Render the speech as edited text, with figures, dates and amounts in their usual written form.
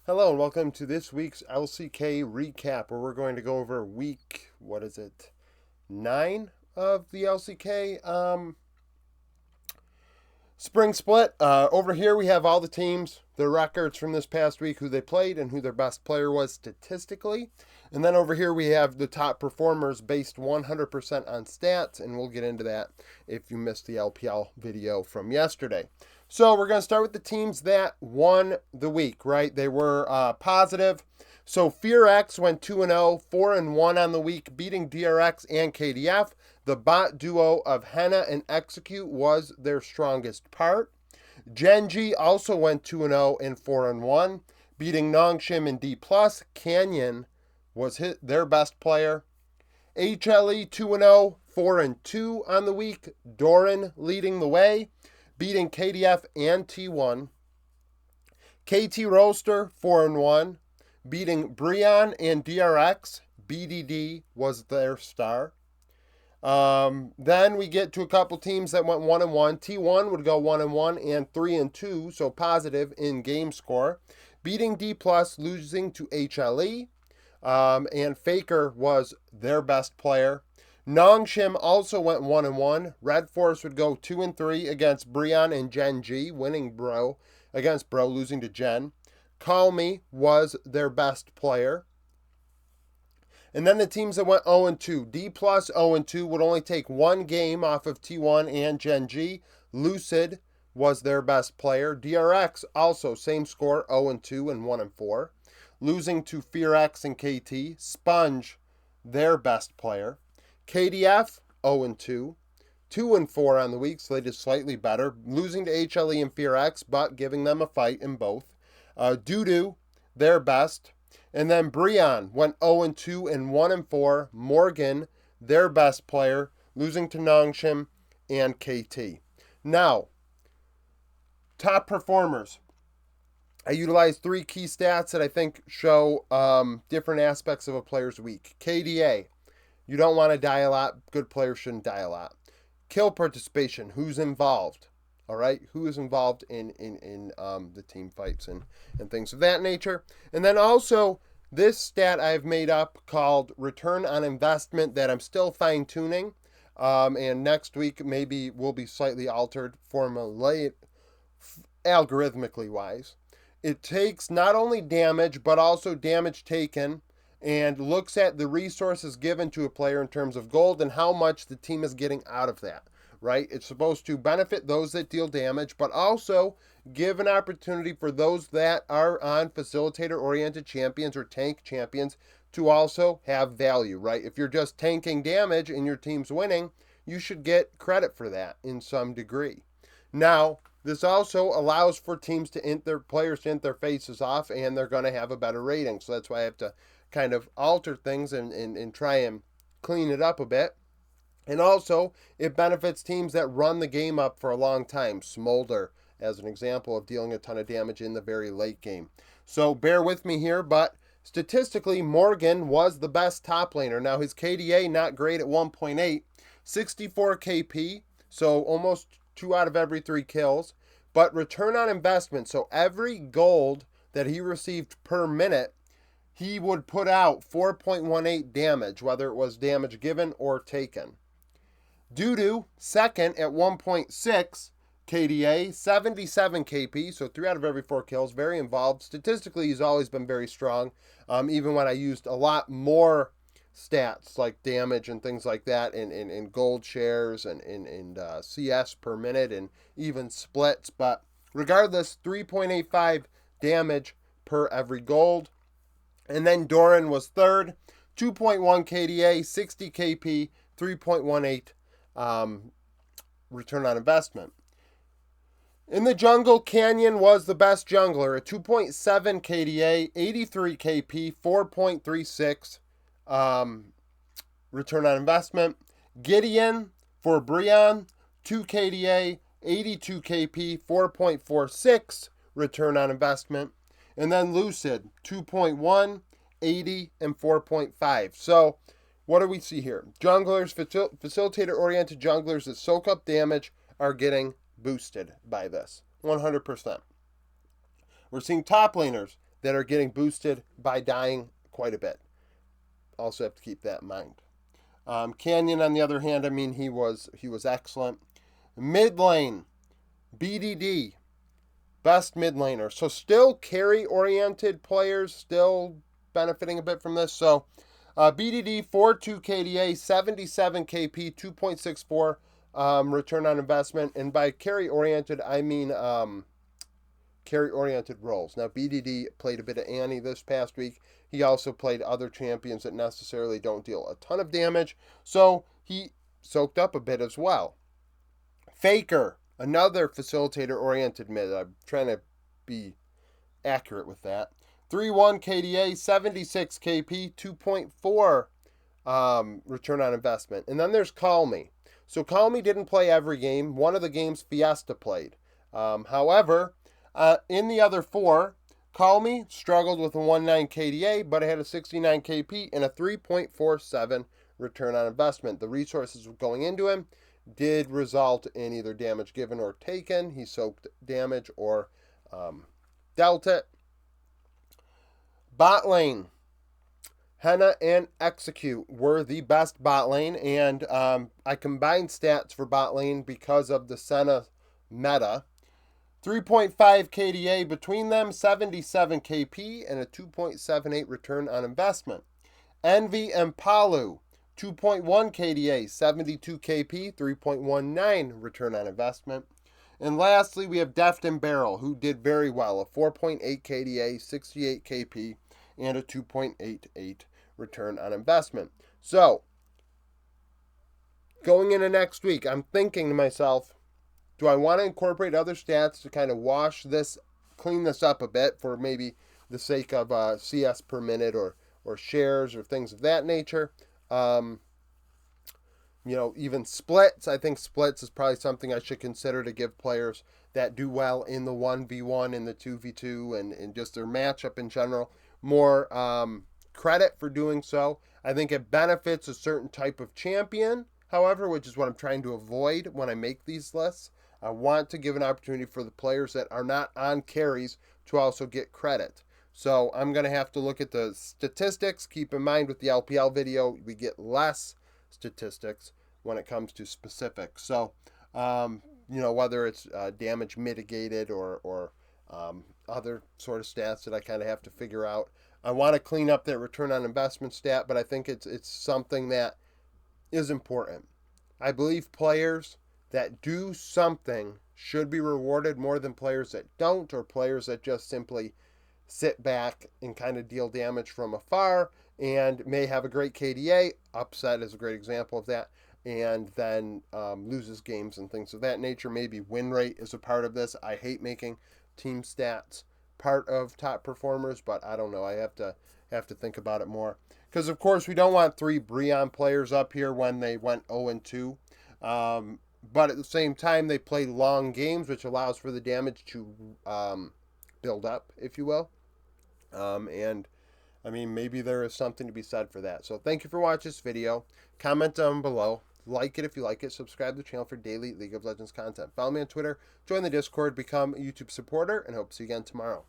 Hello and welcome to this week's LCK recap where we're going to go over week, 9 of the LCK spring split. Over here we have all the teams, their records from this past week, who they played and who their best player was statistically. And then over here we have the top performers based 100% on stats, and we'll get into that if you missed the LPL video from yesterday. So we're going to start with the teams that won the week, right? They were positive. So FearX went 2-0, 4-1 on the week, beating DRX and KDF. The bot duo of Henna and Execute was their strongest part. Genji also went 2-0 and 4-1, beating Nongshim and D+. Canyon was their best player. HLE 2-0, 4-2 on the week. Doran leading the way, beating KDF and T1. KT Roaster 4-1, beating Breon and DRX. BDD was their star. Then we get to a couple teams that went 1-1. T1 would go 1-1 and 3-2, so positive in game score, beating D+, losing to HLE. And Faker was their best player. Nongshim also went 1-1. Red Force would go 2-3 against Breon and Genji, winning Bro against Bro, losing to Gen. Call Me was their best player. And then the teams that went 0-2. D+ 0-2 would only take one game off of T1 and Genji. Lucid was their best player. DRX also same score, 0-2 and 1-4. Losing to FearX and KT. Sponge, their best player. KDF 0-2. 2-4 on the week, so they did slightly better. Losing to HLE and FearX, but giving them a fight in both. Doodoo, their best. And then Breon went 0-2 and 1-4. Morgan, their best player, losing to Nongshim and KT. Now, top performers. I utilized three key stats that I think show different aspects of a player's week. KDA, you don't want to die a lot. Good players shouldn't die a lot. Kill participation, who's involved? All right, who is involved in the team fights and things of that nature. And then also this stat I've made up called return on investment that I'm still fine tuning. And next week maybe will be slightly altered algorithmically wise. It takes not only damage but also damage taken and looks at the resources given to a player in terms of gold and how much the team is getting out of that. Right? It's supposed to benefit those that deal damage, but also give an opportunity for those that are on facilitator-oriented champions or tank champions to also have value, right? If you're just tanking damage and your team's winning, you should get credit for that in some degree. Now, this also allows for teams to their players to int their faces off, and they're going to have a better rating. So that's why I have to kind of alter things and try and clean it up a bit. And also, it benefits teams that run the game up for a long time. Smolder, as an example of dealing a ton of damage in the very late game. So bear with me here, but statistically, Morgan was the best top laner. Now, his KDA, not great at 1.8, 64 KP, so almost 2 out of every 3 kills. But return on investment, so every gold that he received per minute, he would put out 4.18 damage, whether it was damage given or taken. Doodoo, second at 1.6 KDA, 77 KP, so 3 out of every 4 kills, very involved. Statistically, he's always been very strong, even when I used a lot more stats like damage and things like that in gold shares and CS per minute and even splits. But regardless, 3.85 damage per every gold. And then Doran was third, 2.1 KDA, 60 KP, 3.18 return on investment. In the jungle, Canyon was the best jungler at 2.7 KDA, 83 KP, 4.36 return on investment. Gideon for Breon, 2 KDA, 82 KP, 4.46 return on investment. And then Lucid, 2.1, 80, and 4.5. So what do we see here? Junglers, facilitator-oriented junglers that soak up damage are getting boosted by this, 100%. We're seeing top laners that are getting boosted by dying quite a bit. Also have to keep that in mind. Canyon, on the other hand, I mean, he was excellent. Mid lane, BDD, best mid laner. So still carry-oriented players, still benefiting a bit from this. So BDD, 4.2 KDA, 77 KP, 2.64 return on investment. And by carry-oriented, I mean carry-oriented roles. Now, BDD played a bit of Annie this past week. He also played other champions that necessarily don't deal a ton of damage. So he soaked up a bit as well. Faker, another facilitator-oriented mid. I'm trying to be accurate with that. 3.1 KDA, 76 KP, 2.4 return on investment. And then there's Call Me. So Call Me didn't play every game. One of the games Fiesta played. However, in the other four, Call Me struggled with a 1.9 KDA, but it had a 69 KP and a 3.47 return on investment. The resources going into him did result in either damage given or taken. He soaked damage or dealt it. Bot lane, Henna and Execute were the best bot lane, and I combined stats for bot lane because of the Senna meta. 3.5 KDA between them, 77 KP, and a 2.78 return on investment. Envy and Palu, 2.1 KDA, 72 KP, 3.19 return on investment. And lastly, we have Deft and Barrel, who did very well, a 4.8 KDA, 68 KP, and a 2.88 return on investment. So, going into next week, I'm thinking to myself, do I want to incorporate other stats to kind of wash this, clean this up a bit for maybe the sake of CS per minute or shares or things of that nature? Even splits. I think splits is probably something I should consider to give players that do well in the 1v1 and the 2v2 and just their matchup in general more credit for doing so. I think it benefits a certain type of champion, however, which is what I'm trying to avoid when I make these lists. I want to give an opportunity for the players that are not on carries to also get credit. So I'm going to have to look at the statistics. Keep in mind with the LPL video, we get less statistics when it comes to specifics. So, whether it's damage mitigated or other sort of stats that I kind of have to figure out. I want to clean up that return on investment stat, but I think it's something that is important. I believe players that do something should be rewarded more than players that don't, or players that just simply sit back and kind of deal damage from afar and may have a great KDA. Upset is a great example of that, and then loses games and things of that nature. Maybe win rate is a part of this. I hate making team stats part of top performers, but I don't know. I have to think about it more, because of course we don't want 3 Breon players up here when they went 0-2. But at the same time, they played long games, which allows for the damage to build up, if you will. And I mean, maybe there is something to be said for that. So thank you for watching this video. Comment down below. Like it if you like it. Subscribe to the channel for daily League of Legends content. Follow me on Twitter. Join the Discord. Become a YouTube supporter. And hope to see you again tomorrow.